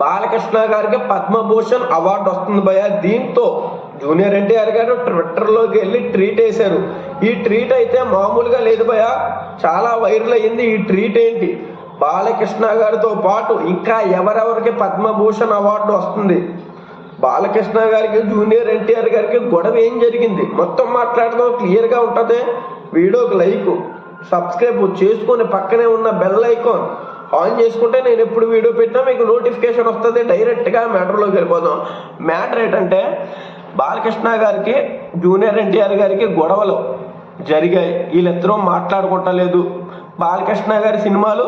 బాలకృష్ణ గారికి పద్మభూషణ్ అవార్డు వస్తుంది భయ. దీంతో జూనియర్ ఎన్టీఆర్ గారు ట్విట్టర్లోకి వెళ్ళి ట్వీట్ వేశారు. ఈ ట్వీట్ అయితే మామూలుగా లేదు భయ, చాలా వైరల్ అయ్యింది. ఈ ట్వీట్ ఏంటి, బాలకృష్ణ గారితో పాటు ఇంకా ఎవరెవరికి పద్మభూషణ్ అవార్డు వస్తుంది, బాలకృష్ణ గారికి జూనియర్ ఎన్టీఆర్ గారికి గొడవ ఏం జరిగింది, మొత్తం మాట్లాడదాం, క్లియర్గా ఉంటుంది. వీడియోకి లైక్ సబ్స్క్రైబ్ చేసుకొని పక్కనే ఉన్న బెల్ ఐకాన్ ఆన్ చేసుకుంటే నేను ఎప్పుడు వీడియో పెట్టినా మీకు నోటిఫికేషన్ వస్తుంది. డైరెక్ట్గా మ్యాటర్లోకి వెళ్ళిపోదాం. మ్యాటర్ ఏంటంటే బాలకృష్ణ గారికి జూనియర్ ఎన్టీఆర్ గారికి గొడవలు జరిగాయి. వీళ్ళిద్దరూ మాట్లాడుకుంటలేదు. బాలకృష్ణ గారి సినిమాలు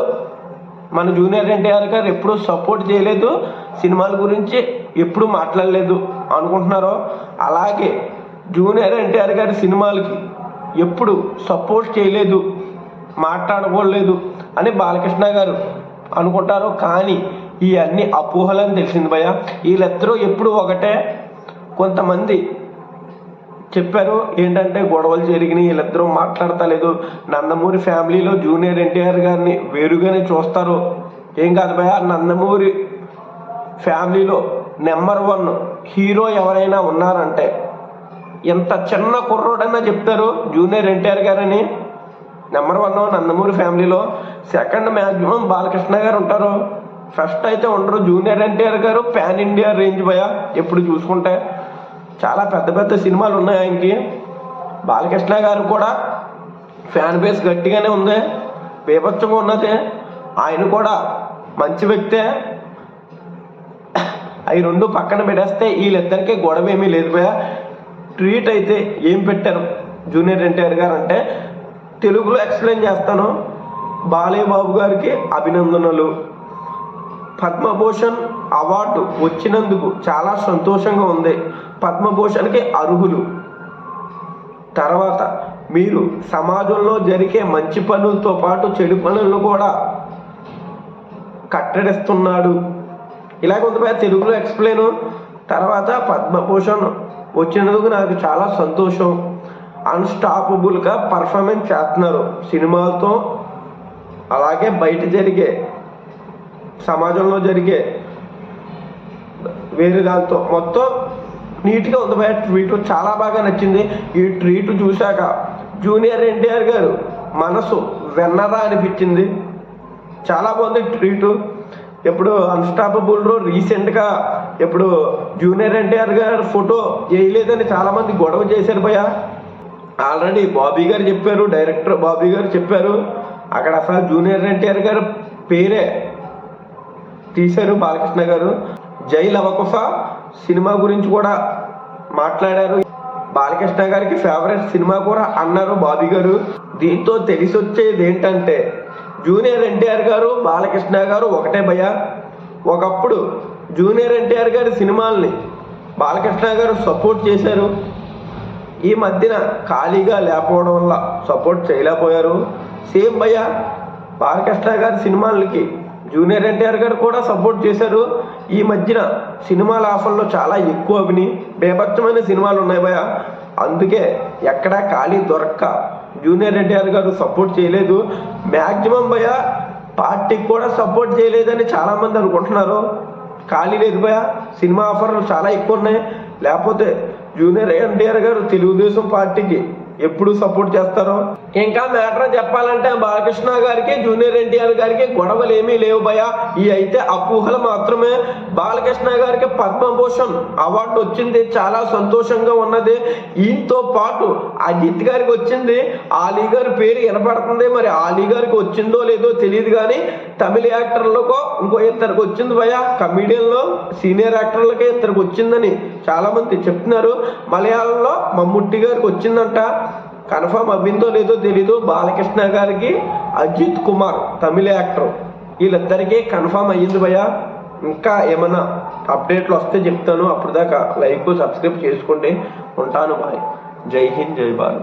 మన జూనియర్ ఎన్టీఆర్ గారు ఎప్పుడూ సపోర్ట్ చేయలేదు, సినిమాల గురించి ఎప్పుడు మాట్లాడలేదు అనుకుంటున్నారో, అలాగే జూనియర్ ఎన్టీఆర్ గారి సినిమాలకి ఎప్పుడు సపోర్ట్ చేయలేదు, మాట్లాడుకోలేదు అని బాలకృష్ణ గారు అనుకుంటారు. కానీ ఇవన్నీ అపోహలని తెలిసింది భయ. వీళ్ళిద్దరూ ఎప్పుడు ఒకటే. కొంతమంది చెప్పారు ఏంటంటే గొడవలు జరిగినాయి, వీళ్ళిద్దరూ మాట్లాడతలేదు, నందమూరి ఫ్యామిలీలో జూనియర్ ఎన్టీఆర్ గారిని వేరుగానే చూస్తారు. ఏం కాదు భయ, నందమూరి ఫ్యామిలీలో నెంబర్ 1 హీరో ఎవరైనా ఉన్నారంటే ఎంత చిన్న కుర్రోడైనా చెప్తారు జూనియర్ ఎన్టీఆర్ గారని. నెంబర్ 1 నందమూరి ఫ్యామిలీలో. సెకండ్ మ్యాక్సిమం బాలకృష్ణ గారు ఉంటారు. ఫస్ట్ అయితే ఉండరు. జూనియర్ ఎన్టీఆర్ గారు పాన్ ఇండియా రేంజ్ భయ. ఎప్పుడు చూసుకుంటే చాలా పెద్ద పెద్ద సినిమాలు ఉన్నాయి ఆయనకి. బాలకృష్ణ గారు కూడా ఫ్యాన్ బేస్ గట్టిగానే ఉంది, బీభత్సంగా ఉన్నది. ఆయన కూడా మంచి వ్యక్తే. అవి రెండు పక్కన పెట్టేస్తే వీళ్ళిద్దరికీ గొడవ ఏమీ లేదు భయ. ట్వీట్ అయితే ఏం పెట్టారు జూనియర్ ఎన్టీఆర్ గారు అంటే తెలుగులో ఎక్స్ప్లెయిన్ చేస్తాను. బాలయ్య బాబు గారికి అభినందనలు, పద్మభూషణ్ అవార్డు వచ్చినందుకు చాలా సంతోషంగా ఉంది, పద్మభూషణ్కి అర్హులు. తర్వాత మీరు సమాజంలో జరిగే మంచి పనులతో పాటు చెడు పనులను కూడా కట్టడిస్తున్నాడు. ఇలాగ ఉంది తెలుగులో ఎక్స్ప్లెయిన్. తర్వాత పద్మభూషణ్ వచ్చినందుకు నాకు చాలా సంతోషం, అన్స్టాపబుల్గా పర్ఫార్మెన్స్ చేస్తున్నారు సినిమాలతో, అలాగే బయట జరిగే సమాజంలో జరిగే వేరే దాంతో మొత్తం నీట్గా ఉంది భయ. ట్వీట్ చాలా బాగా నచ్చింది. ఈ ట్వీట్ చూశాక జూనియర్ ఎన్టీఆర్ గారు మనసు వెన్నరా అనిపించింది. చాలా బాగుంది ట్వీటు. ఇప్పుడు అన్స్టాపబుల్ రీసెంట్గా ఇప్పుడు జూనియర్ ఎన్టీఆర్ గారు ఫోటో వేయలేదని చాలామంది గొడవ చేశారు భయ. ఆల్రెడీ బాబీ గారు చెప్పారు, డైరెక్టర్ బాబీ గారు చెప్పారు, అక్కడ అసలు జూనియర్ ఎన్టీఆర్ గారు పేరే తీశారు బాలకృష్ణ గారు. జై లవకుశ సినిమా గురించి కూడా మాట్లాడారు. బాలకృష్ణ గారికి ఫేవరెట్ సినిమా కూడా అన్నారు బాబీ గారు. దీంతో తెలిసి వచ్చేది ఏంటంటే జూనియర్ ఎన్టీఆర్ గారు బాలకృష్ణ గారు ఒకటే భయ. ఒకప్పుడు జూనియర్ ఎన్టీఆర్ గారి సినిమాల్ని బాలకృష్ణ గారు సపోర్ట్ చేశారు. ఈ మధ్యన ఖాళీగా లేకపోవడం వల్ల సపోర్ట్ చేయలేకపోయారు. సేమ్ భయ బాలకృష్ణ గారి సినిమాలకి జూనియర్ ఎన్టీఆర్ గారు కూడా సపోర్ట్ చేశారు. ఈ మధ్యన సినిమాల ఆఫర్లో చాలా ఎక్కువ బేభత్సమైన సినిమాలు ఉన్నాయి భయ. అందుకే ఎక్కడా ఖాళీ దొరక్క జూనియర్ ఎన్టీఆర్ గారు సపోర్ట్ చేయలేదు. మ్యాక్సిమం భయ పార్టీకి కూడా సపోర్ట్ చేయలేదని చాలామంది అనుకుంటున్నారు. ఖాళీ లేదు భయ, సినిమా ఆఫర్లు చాలా ఎక్కువ ఉన్నాయి. లేకపోతే జూనియర్ ఎన్టీఆర్ గారు తెలుగుదేశం పార్టీకి ఎప్పుడు సపోర్ట్ చేస్తారో. ఇంకా మ్యాటర్ చెప్పాలంటే బాలకృష్ణ గారికి జూనియర్ ఎన్టీఆర్ గారికి గొడవలు ఏమీ లేవు భయ. ఇవి అయితే అపోహలు మాత్రమే. బాలకృష్ణ గారికి పద్మభూషణ్ అవార్డు వచ్చింది, చాలా సంతోషంగా ఉన్నది. ఈయనతో పాటు అజిత్ గారికి వచ్చింది. ఆలీ గారి పేరు వినపడుతుంది, మరి ఆలీ గారికి వచ్చిందో లేదో తెలియదు. కానీ తమిళ యాక్టర్లకు ఇంకో ఇద్దరికి వచ్చింది భయ. కమీడియన్లో సీనియర్ యాక్టర్లకే ఇద్దరికి వచ్చిందని చాలామంది చెప్తున్నారు. మలయాళంలో మమ్ముట్టి గారికి వచ్చిందంట, కన్ఫర్మ్ అవ్విందో లేదో తెలీదు. బాలకృష్ణ గారికి అజిత్ కుమార్ తమిళ యాక్టర్, వీళ్ళిద్దరికీ కన్ఫర్మ్ అయ్యింది భయ. ఇంకా ఏమైనా అప్డేట్లు వస్తే చెప్తాను. అప్పుడు దాకా లైక్ సబ్స్క్రైబ్ చేసుకోండి. ఉంటాను బాయ్. జై హింద్, జై భారత్.